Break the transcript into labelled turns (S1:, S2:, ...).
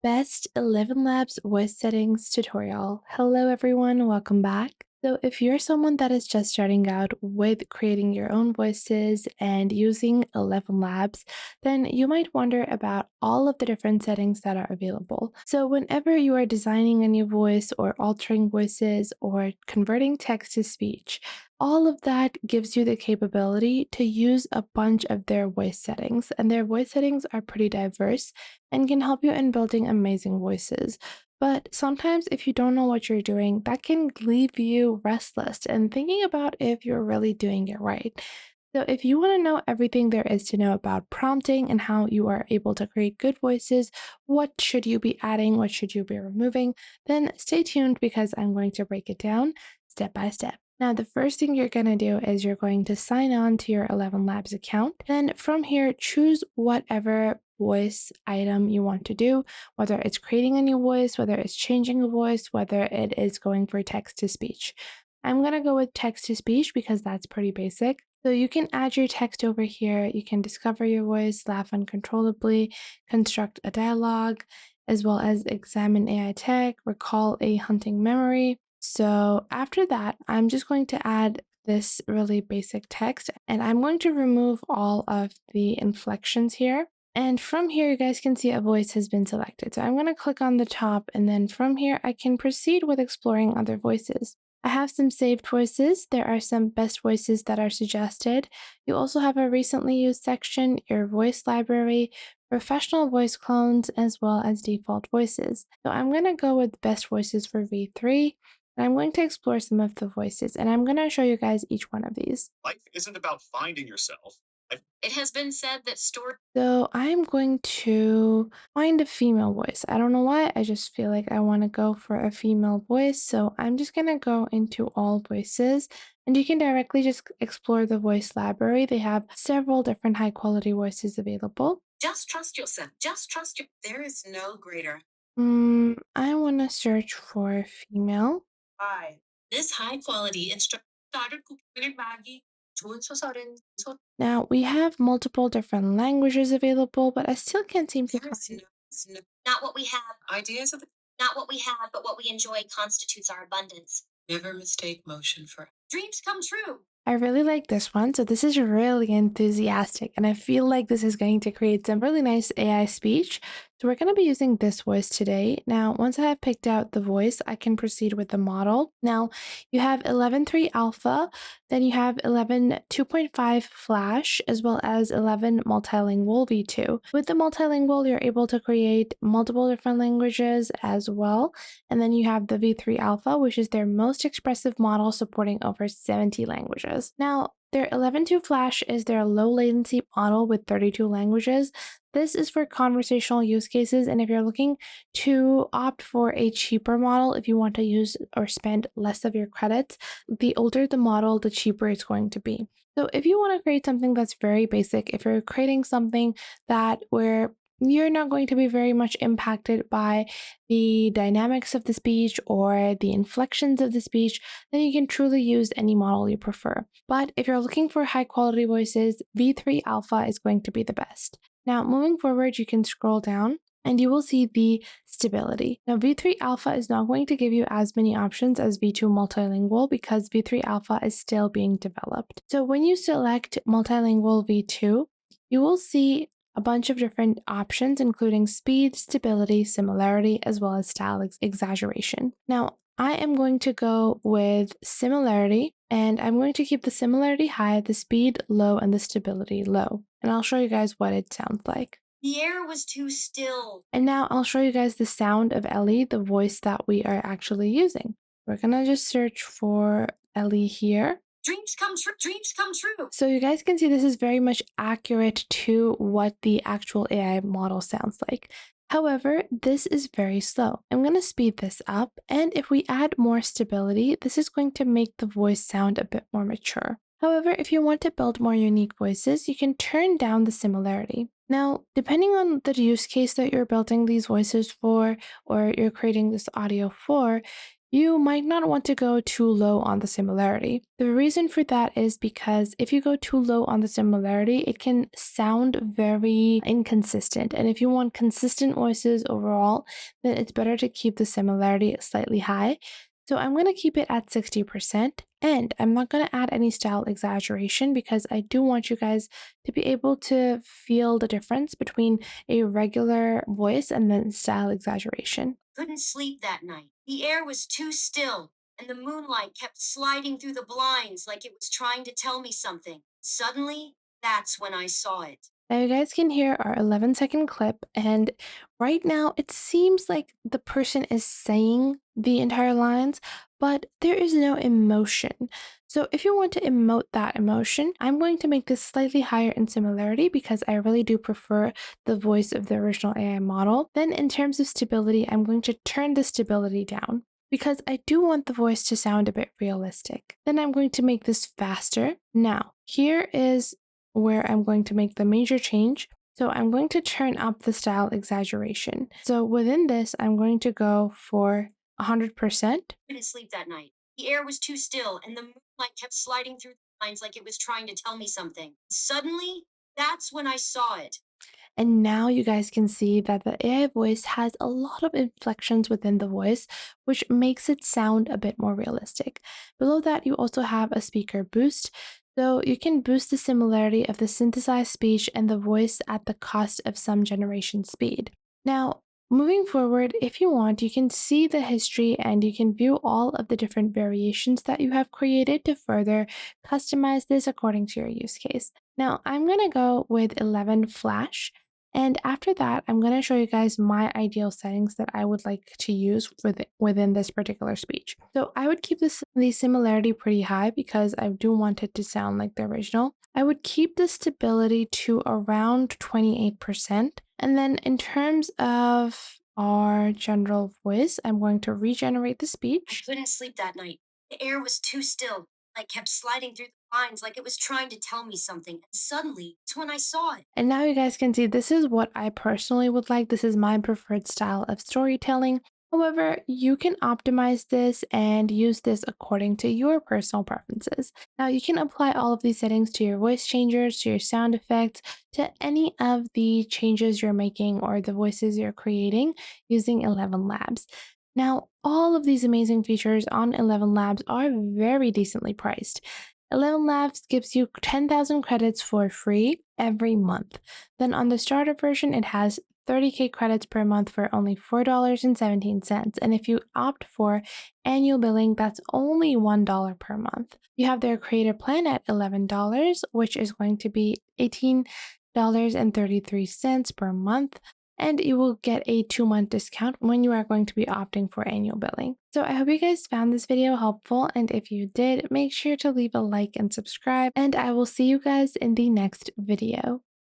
S1: Best ElevenLabs voice settings tutorial. Hello everyone, welcome back. So if you're someone that is just starting out with creating your own voices and using ElevenLabs, then you might wonder about all of the different settings that are available. So whenever you are designing a new voice or altering voices or converting text to speech, all of that gives you the capability to use a bunch of their voice settings, and their voice settings are pretty diverse and can help you in building amazing voices. But sometimes, if you don't know what you're doing, that can leave you restless and thinking about if you're really doing it right. So, if you want to know everything there is to know about prompting and how you are able to create good voices, what should you be adding, what should you be removing, then stay tuned because I'm going to break it down step by step. Now, the first thing you're going to do is you're going to sign on to your ElevenLabs account. Then from here, choose whatever voice item you want to do, whether it's creating a new voice, whether it's changing a voice, whether it is going for text to speech. I'm going to go with text to speech because that's pretty basic. So you can add your text over here. You can discover your voice, laugh uncontrollably, construct a dialogue, as well as examine AI tech, recall a hunting memory. So after that, I'm just going to add this really basic text and I'm going to remove all of the inflections here. And from here, you guys can see a voice has been selected. So I'm going to click on the top, and then from here, I can proceed with exploring other voices. I have some saved voices. There are some best voices that are suggested. You also have a recently used section, your voice library, professional voice clones, as well as default voices. So I'm going to go with best voices for V3. And I'm going to explore some of the voices, and I'm going to show you guys each one of these.
S2: Life isn't about finding yourself. It has been said that story.
S1: So I'm going to find a female voice. I don't know why. I just feel like I want to go for a female voice. So I'm just going to go into all voices and you can directly just explore the voice library. They have several different high quality voices available.
S2: Just trust yourself. Just trust you. There is no greater.
S1: I want to search for female.
S2: Why? This high quality instruction started cooking Maggie. 좋은 소설은
S1: Now we have multiple different languages available, but I still can't seem to
S2: there's
S1: find.
S2: not what we have. Ideas of the not what we have, but what we enjoy constitutes our abundance. Never mistake motion for dreams come true.
S1: I really like this one. So this is really enthusiastic and I feel like this is going to create some really nice AI speech. So we're going to be using this voice today. Now, once I have picked out the voice, I can proceed with the model. Now, you have 11.3 alpha, then you have 11.2.5 flash, as well as 11 multilingual V2. With the multilingual, you're able to create multiple different languages as well. And then you have the V3 alpha, which is their most expressive model supporting over 70 languages. Now, their 11.2 Flash is their low latency model with 32 languages. This is for conversational use cases, and if you're looking to opt for a cheaper model, if you want to use or spend less of your credits, the older the model, the cheaper it's going to be. So if you want to create something that's very basic, if you're creating something that where you're not going to be very much impacted by the dynamics of the speech or the inflections of the speech, then you can truly use any model you prefer. But if you're looking for high quality voices, V3 Alpha is going to be the best. Now, moving forward, you can scroll down and you will see the stability. Now, V3 Alpha is not going to give you as many options as V2 Multilingual because V3 Alpha is still being developed. So when you select Multilingual V2, you will see a bunch of different options, including speed, stability, similarity, as well as style exaggeration. Now, I am going to go with similarity, and I'm going to keep the similarity high, the speed low, and the stability low. And I'll show you guys what it sounds like.
S2: The air was too still.
S1: And now I'll show you guys the sound of Ellie, the voice that we are actually using. We're gonna just search for Ellie here.
S2: Dreams come true. Dreams come true.
S1: So you guys can see this is very much accurate to what the actual AI model sounds like. However, this is very slow. I'm going to speed this up, and if we add more stability, this is going to make the voice sound a bit more mature. However, if you want to build more unique voices, you can turn down the similarity. Now, depending on the use case that you're building these voices for or you're creating this audio for, You might not want to go too low on the similarity. The reason for that is because if you go too low on the similarity, it can sound very inconsistent. And if you want consistent voices overall, then it's better to keep the similarity slightly high. So I'm going to keep it at 60%. And I'm not going to add any style exaggeration because I do want you guys to be able to feel the difference between a regular voice and then style exaggeration.
S2: Couldn't sleep that night. The air was too still, and the moonlight kept sliding through the blinds like it was trying to tell me something. Suddenly, that's when I saw it.
S1: Now, you guys can hear our 11-second clip, and right now it seems like the person is saying the entire lines, but there is no emotion. So, if you want to emote that emotion, I'm going to make this slightly higher in similarity because I really do prefer the voice of the original AI model. Then, in terms of stability, I'm going to turn the stability down because I do want the voice to sound a bit realistic. Then I'm going to make this faster. Now, here is where I'm going to make the major change. So I'm going to turn up the style exaggeration. So within this, I'm going to go for 100%.
S2: Couldn't sleep that night. The air was too still, and the moonlight kept sliding through the blinds like it was trying to tell me something. Suddenly, that's when I saw it.
S1: And now you guys can see that the AI voice has a lot of inflections within the voice, which makes it sound a bit more realistic. Below that, you also have a speaker boost. So you can boost the similarity of the synthesized speech and the voice at the cost of some generation speed. Now, moving forward, if you want, you can see the history and you can view all of the different variations that you have created to further customize this according to your use case. Now, I'm going to go with 11 Flash. And after that, I'm going to show you guys my ideal settings that I would like to use within this particular speech. So I would keep the similarity pretty high because I do want it to sound like the original. I would keep the stability to around 28%. And then in terms of our general voice, I'm going to regenerate the
S2: I
S1: speech.
S2: couldn't sleep that night. The air was too still. I kept sliding through the blinds like it was trying to tell me something, and suddenly, it's when I saw it.
S1: And now you guys can see this is what I personally would like. This is my preferred style of storytelling. However, you can optimize this and use this according to your personal preferences. Now, you can apply all of these settings to your voice changers, to your sound effects, to any of the changes you're making or the voices you're creating using ElevenLabs. Now, all of these amazing features on ElevenLabs are very decently priced. ElevenLabs gives you 10,000 credits for free every month. Then on the starter version, it has 30K credits per month for only $4.17. And if you opt for annual billing, that's only $1 per month. You have their creator plan at $11, which is going to be $18.33 per month, and you will get a 2-month discount when you are going to be opting for annual billing. So I hope you guys found this video helpful, and if you did, make sure to leave a like and subscribe, and I will see you guys in the next video.